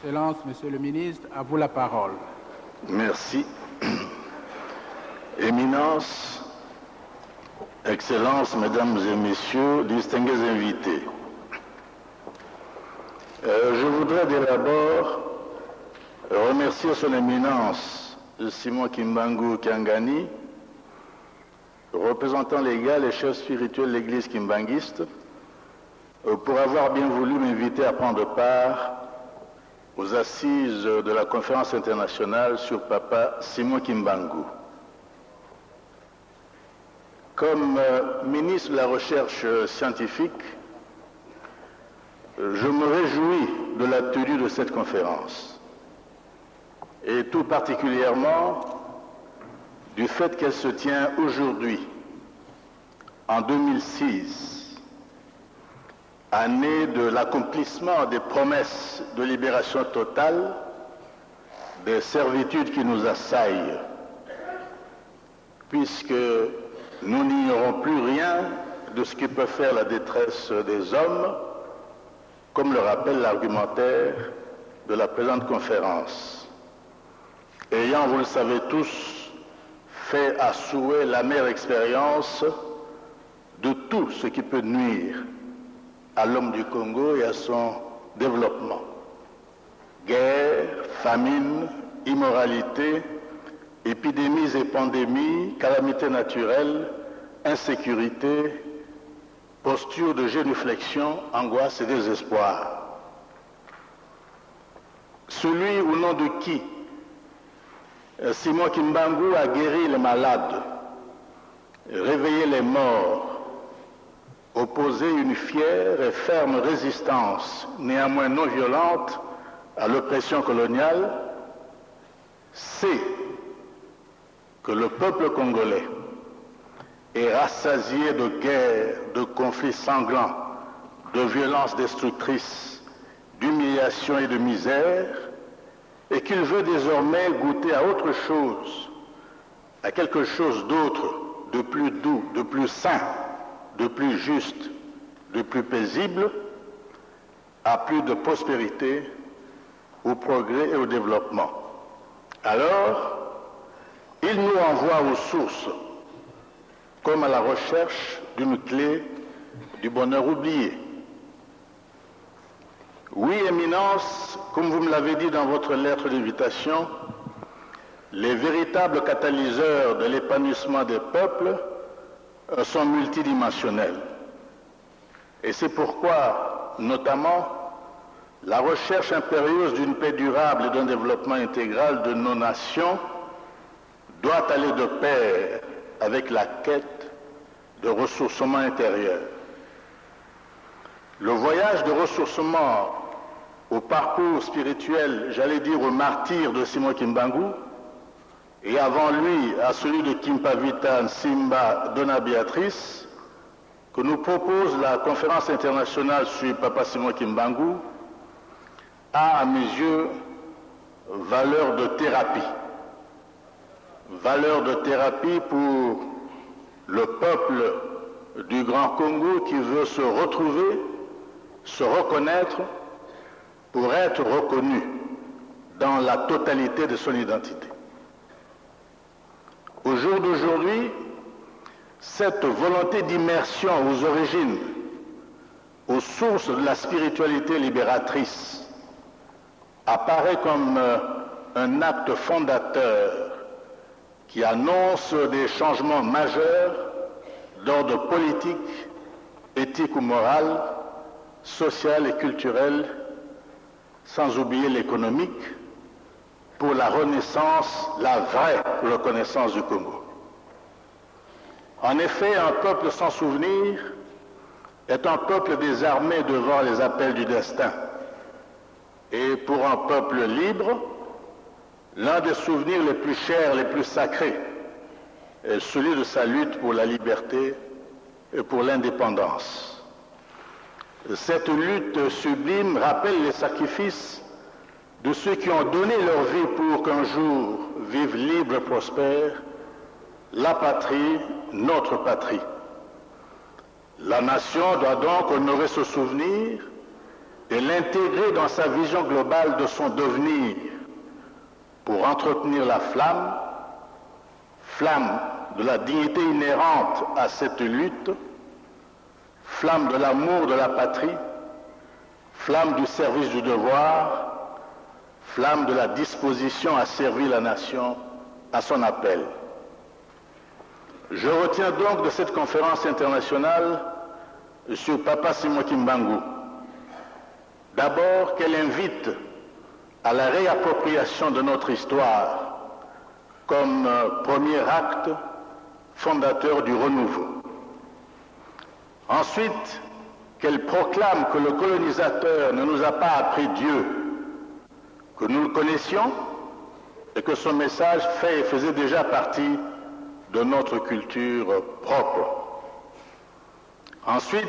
Excellence, Monsieur le ministre, à vous la parole. Merci. Éminence, Excellences, Mesdames et Messieurs, distingués invités. Je voudrais d'abord remercier son Éminence Simon Kimbangu Kiangani, représentant légal et chef spirituel de l'Église kimbanguiste, pour avoir bien voulu m'inviter à prendre part aux assises de la conférence internationale sur Papa Simon Kimbangu. Comme ministre de la Recherche scientifique, je me réjouis de la tenue de cette conférence, et tout particulièrement du fait qu'elle se tient aujourd'hui, en 2006, année de l'accomplissement des promesses de libération totale des servitudes qui nous assaillent, puisque nous n'ignorons plus rien de ce qui peut faire la détresse des hommes, comme le rappelle l'argumentaire de la présente conférence. Ayant, vous le savez tous, fait à souhait l'amère expérience de tout ce qui peut nuire à l'homme du Congo et à son développement. Guerre, famine, immoralité, épidémies et pandémies, calamités naturelles, insécurité, posture de génuflexion, angoisse et désespoir. Celui au nom de qui Simon Kimbangu a guéri les malades, réveillé les morts, opposé une fière et ferme résistance, néanmoins non violente, à l'oppression coloniale, c'est que le peuple congolais est rassasié de guerres, de conflits sanglants, de violences destructrices, d'humiliation et de misère, et qu'il veut désormais goûter à autre chose, à quelque chose d'autre, de plus doux, de plus sain, de plus juste, de plus paisible, à plus de prospérité, au progrès et au développement. Alors, il nous envoie aux sources, comme à la recherche d'une clé du bonheur oublié. Oui, Éminence, comme vous me l'avez dit dans votre lettre d'invitation, les véritables catalyseurs de l'épanouissement des peuples sont multidimensionnels. Et c'est pourquoi, notamment, la recherche impérieuse d'une paix durable et d'un développement intégral de nos nations doit aller de pair avec la quête de ressourcement intérieur. Le voyage de ressourcement au parcours spirituel, j'allais dire au martyr de Simon Kimbangu, et avant lui à celui de Kimpavita Nsimba Donna Béatrice, que nous propose la conférence internationale sur Papa Simon Kimbangu, a à mes yeux valeur de thérapie. Valeur de thérapie pour le peuple du Grand Congo qui veut se retrouver, se reconnaître pour être reconnu dans la totalité de son identité. Au jour d'aujourd'hui, cette volonté d'immersion aux origines, aux sources de la spiritualité libératrice, apparaît comme un acte fondateur qui annonce des changements majeurs d'ordre politique, éthique ou moral, social et culturel, sans oublier l'économique, pour la renaissance, la vraie reconnaissance du Congo. En effet, un peuple sans souvenir est un peuple désarmé devant les appels du destin. Et pour un peuple libre, l'un des souvenirs les plus chers, les plus sacrés, est celui de sa lutte pour la liberté et pour l'indépendance. Cette lutte sublime rappelle les sacrifices de ceux qui ont donné leur vie pour qu'un jour vivent libres et prospères la patrie, notre patrie. La nation doit donc honorer ce souvenir et l'intégrer dans sa vision globale de son devenir pour entretenir la flamme, flamme de la dignité inhérente à cette lutte, flamme de l'amour de la patrie, flamme du service du devoir, flamme de la disposition à servir la nation à son appel. Je retiens donc de cette conférence internationale sur Papa Simoki Mbangu, d'abord qu'elle invite à la réappropriation de notre histoire comme premier acte fondateur du renouveau. Ensuite, qu'elle proclame que le colonisateur ne nous a pas appris Dieu, que nous le connaissions et que son message fait et faisait déjà partie de notre culture propre. Ensuite,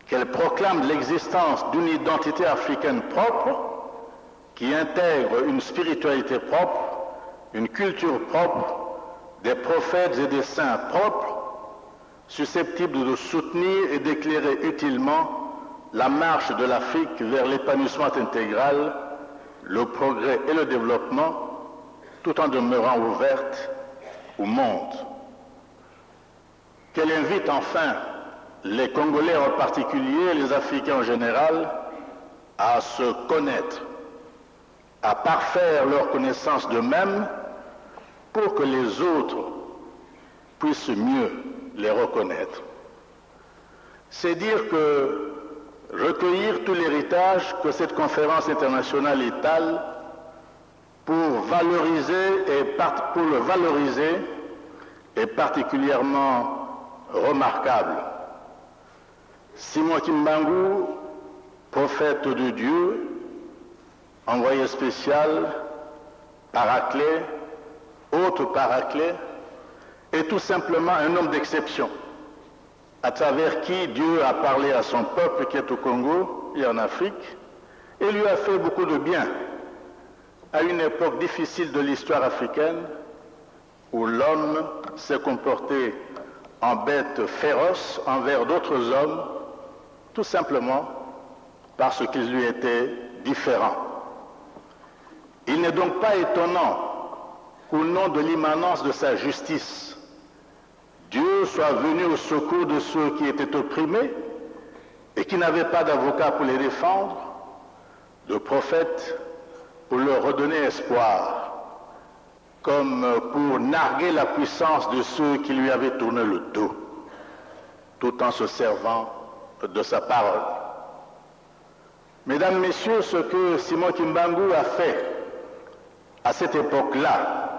qu'elle proclame l'existence d'une identité africaine propre qui intègre une spiritualité propre, une culture propre, des prophètes et des saints propres, susceptibles de soutenir et d'éclairer utilement la marche de l'Afrique vers l'épanouissement intégral, le progrès et le développement, tout en demeurant ouverte au monde. Qu'elle invite enfin les Congolais en particulier, et les Africains en général, à se connaître, à parfaire leur connaissance d'eux-mêmes pour que les autres puissent mieux les reconnaître. C'est dire que recueillir tout l'héritage que cette conférence internationale étale pour le valoriser est particulièrement remarquable. Simoki Mbangu, prophète de Dieu, envoyé spécial, paraclet, autre paraclet, est tout simplement un homme d'exception, à travers qui Dieu a parlé à son peuple qui est au Congo et en Afrique, et lui a fait beaucoup de bien à une époque difficile de l'histoire africaine où l'homme s'est comporté en bête féroce envers d'autres hommes, tout simplement parce qu'ils lui étaient différents. Il n'est donc pas étonnant qu'au nom de l'immanence de sa justice, Dieu soit venu au secours de ceux qui étaient opprimés et qui n'avaient pas d'avocat pour les défendre, de prophètes pour leur redonner espoir, comme pour narguer la puissance de ceux qui lui avaient tourné le dos, tout en se servant de sa parole. Mesdames, Messieurs, ce que Simoki Mbangu a fait à cette époque-là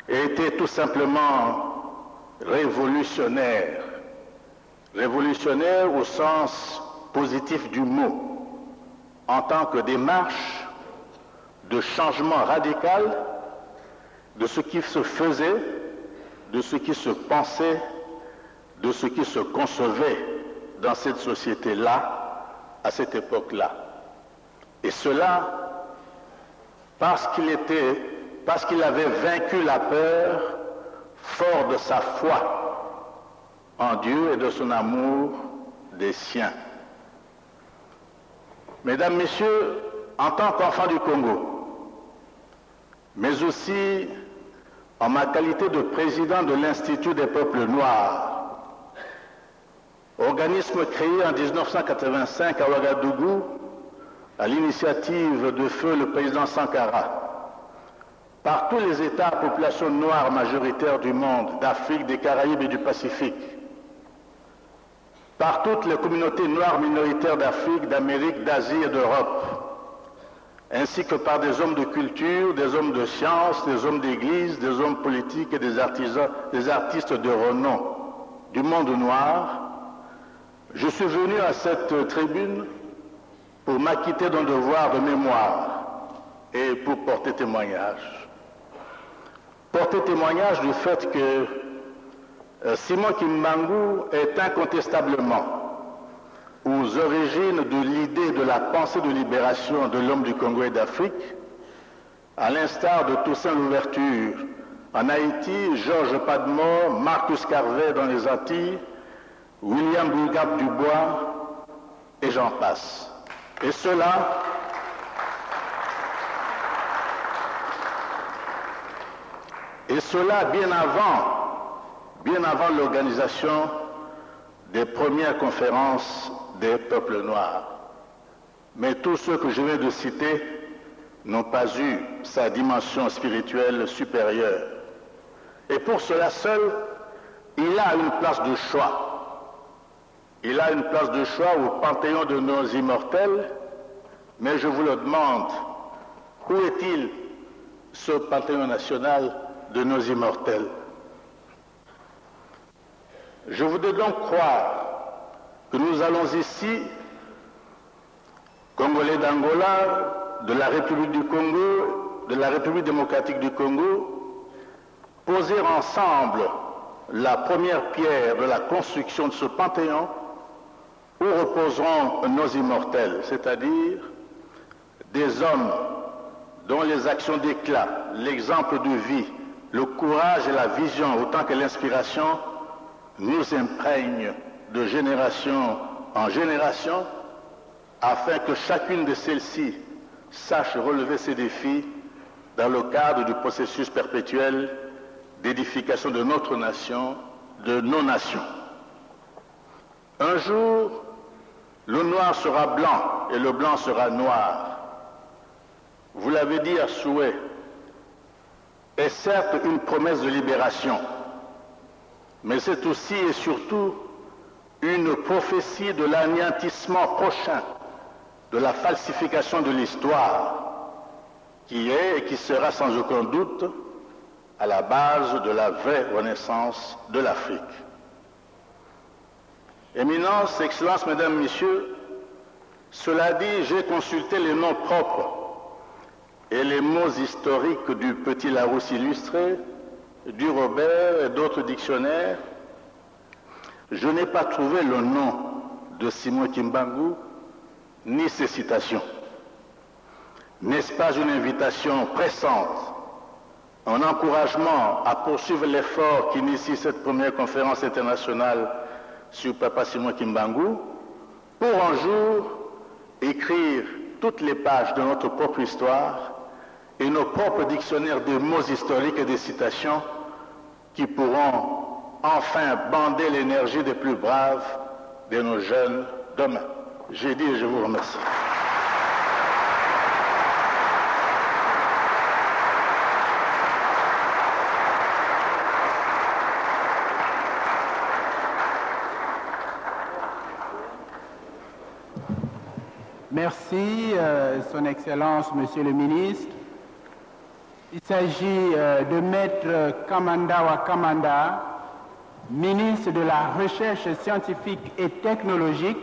était tout simplement révolutionnaire. Révolutionnaire au sens positif du mot, en tant que démarche de changement radical de ce qui se faisait, de ce qui se pensait, de ce qui se concevait dans cette société-là, à cette époque-là. Et cela parce qu'il avait vaincu la peur, fort de sa foi en Dieu et de son amour des siens. Mesdames, Messieurs, en tant qu'enfant du Congo, mais aussi en ma qualité de président de l'Institut des peuples noirs, organisme créé en 1985 à Ouagadougou à l'initiative de feu le président Sankara, par tous les États à population noire majoritaire du monde, d'Afrique, des Caraïbes et du Pacifique, par toutes les communautés noires minoritaires d'Afrique, d'Amérique, d'Asie et d'Europe, ainsi que par des hommes de culture, des hommes de science, des hommes d'église, des hommes politiques et des artisans, des artistes de renom du monde noir, je suis venu à cette tribune pour m'acquitter d'un devoir de mémoire et pour porter témoignage. Porter témoignage du fait que Simoki Mbangu est incontestablement aux origines de l'idée de la pensée de libération de l'homme du Congo et d'Afrique, à l'instar de Toussaint Louverture en Haïti, Georges Padmore, Marcus Garvey dans les Antilles, William Boulgap Dubois, et j'en passe. Et cela bien avant l'organisation des premières conférences des peuples noirs. Mais tous ceux que je viens de citer n'ont pas eu sa dimension spirituelle supérieure. Et pour cela seul, il a une place de choix. Il a une place de choix au panthéon de nos immortels, mais je vous le demande, où est-il ce panthéon national de nos immortels? Je voudrais donc croire que nous allons ici, Congolais d'Angola, de la République du Congo, de la République démocratique du Congo, poser ensemble la première pierre de la construction de ce panthéon où reposeront nos immortels, c'est-à-dire des hommes dont les actions d'éclat, l'exemple de vie, le courage et la vision, autant que l'inspiration, nous imprègnent de génération en génération, afin que chacune de celles-ci sache relever ses défis dans le cadre du processus perpétuel d'édification de notre nation, de nos nations. Un jour, le noir sera blanc et le blanc sera noir. Vous l'avez dit à souhait, est certes une promesse de libération, mais c'est aussi et surtout une prophétie de l'anéantissement prochain de la falsification de l'histoire, qui est et qui sera sans aucun doute à la base de la vraie renaissance de l'Afrique. Éminence, Excellences, Mesdames, Messieurs, cela dit, j'ai consulté les noms propres et les mots historiques du Petit Larousse illustré, du Robert et d'autres dictionnaires. Je n'ai pas trouvé le nom de Simon Kimbangu, ni ses citations. N'est-ce pas une invitation pressante, un encouragement à poursuivre l'effort qu'initie cette première conférence internationale sur Papa Simon Kimbangu, pour un jour écrire toutes les pages de notre propre histoire et nos propres dictionnaires de mots historiques et de citations qui pourront enfin bander l'énergie des plus braves de nos jeunes demain. J'ai dit et je vous remercie. Merci, Son Excellence, Monsieur le Ministre. Il s'agit de Maître Kamanda Kamanda, ministre de la Recherche scientifique et technologique,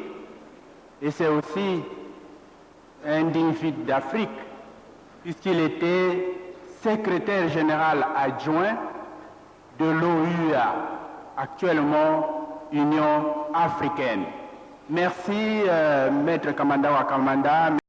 et c'est aussi un digne d'Afrique, puisqu'il était secrétaire général adjoint de l'OUA, actuellement Union africaine. Merci, Maître Kamanda Kamanda.